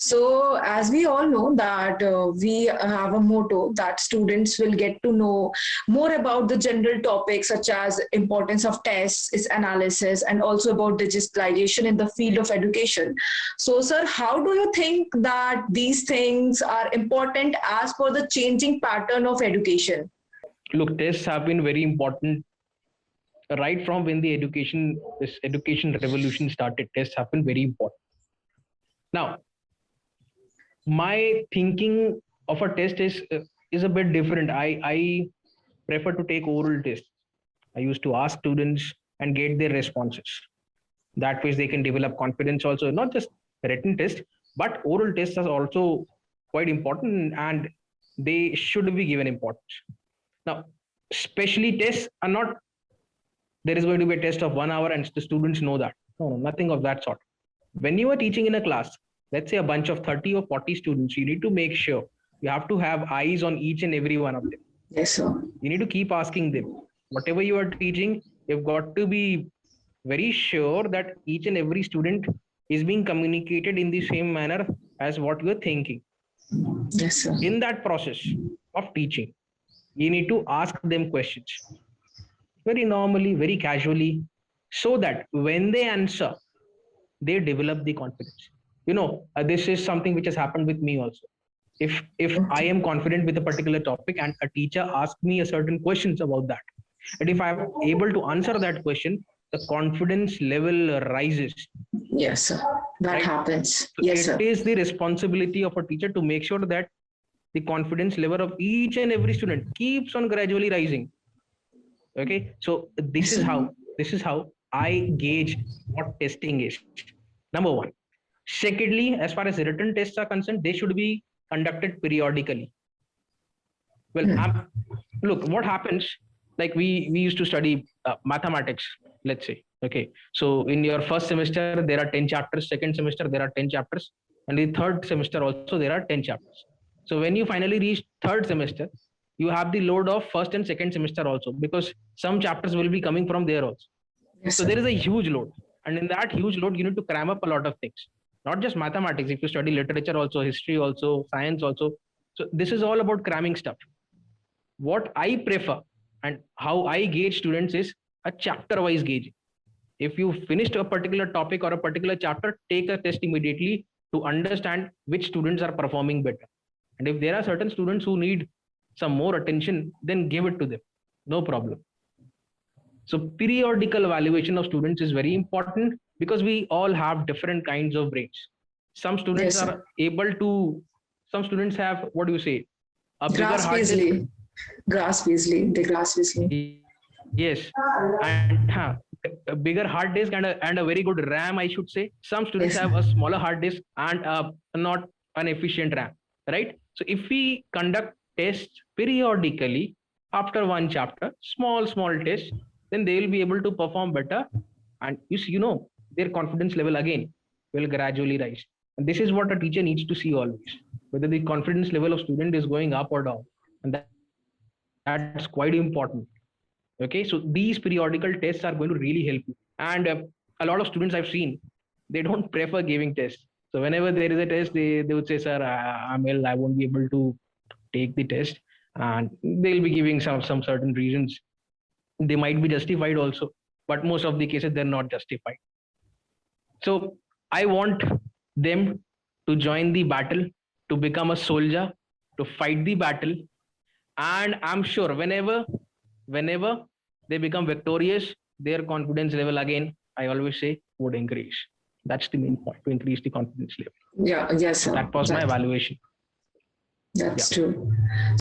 So, as we all know that we have a motto that students will get to know more about the general topics such as importance of tests, its analysis, and also about digitalization in the field of education. So, sir, how do you think that these things are important as per the changing pattern of education? Look, tests have been very important right from when this education revolution started. Tests have been very important. Now, my thinking of a test is a bit different. I prefer to take oral tests. I used to ask students and get their responses. That way they can develop confidence also, not just written test, but oral tests are also quite important and they should be given importance. Now, especially tests are not, there is going to be a test of 1 hour and the students know that. No, nothing of that sort. When you are teaching in a class, let's say a bunch of 30 or 40 students, you need to make sure you have to have eyes on each and every one of them. Yes, sir. You need to keep asking them. Whatever you are teaching, you've got to be very sure that each and every student is being communicated in the same manner as what you're thinking. Yes, sir. In that process of teaching, you need to ask them questions very normally, very casually, so that when they answer, they develop the confidence. This is something which has happened with me also. If I am confident with a particular topic and a teacher asks me a certain questions about that, and if I am able to answer that question, the confidence level rises. Yes, sir. That Right? happens. So Yes, sir. it is the responsibility of a teacher to make sure that the confidence level of each and every student keeps on gradually rising. Okay, so Yes, sir. this is how I gauge what testing is. Number one. Secondly, as far as written tests are concerned, they should be conducted periodically. Well, look, what happens, like we used to study mathematics, let's say. Okay, so in your first semester there are 10 chapters, second semester there are 10 chapters, and in third semester also there are 10 chapters. So when you finally reach third semester, you have the load of first and second semester also, because some chapters will be coming from there also. Yes, So sir. there is a huge load, and in that huge load you need to cram up a lot of things, not just mathematics. If you study literature also, history also, science also, so this is all about cramming stuff. What I prefer and how I gauge students is a chapter wise gauging. If you finished a particular topic or a particular chapter, take a test immediately to understand which students are performing better. And if there are certain students who need some more attention, then give it to them. No problem. So periodical evaluation of students is very important because we all have different kinds of brains. Some students Yes, sir. are able to, some students have, what do you say, a bigger Grasp hard disk. easily. Grasp easily. They grasp easily. Yes, and a bigger hard disk and a very good RAM, I should say. Some students Yes, have sir. a smaller hard disk and not an efficient RAM, right? So if we conduct tests periodically after one chapter, small tests, then they will be able to perform better, and their confidence level again will gradually rise. And this is what a teacher needs to see always, whether the confidence level of student is going up or down, and that's quite important. Okay, so these periodical tests are going to really help you. And a lot of students I've seen, they don't prefer giving tests. So whenever there is a test, they would say, sir, I'm ill, I won't be able to take the test. And they'll be giving some certain reasons. They might be justified also, but most of the cases they're not justified. So I want them to join the battle, to become a soldier, to fight the battle. And I'm sure whenever they become victorious, their confidence level again, I always say, would increase. That's the main point, to increase the confidence level. Yeah, yes, sir. That was my evaluation. That's Yeah. true.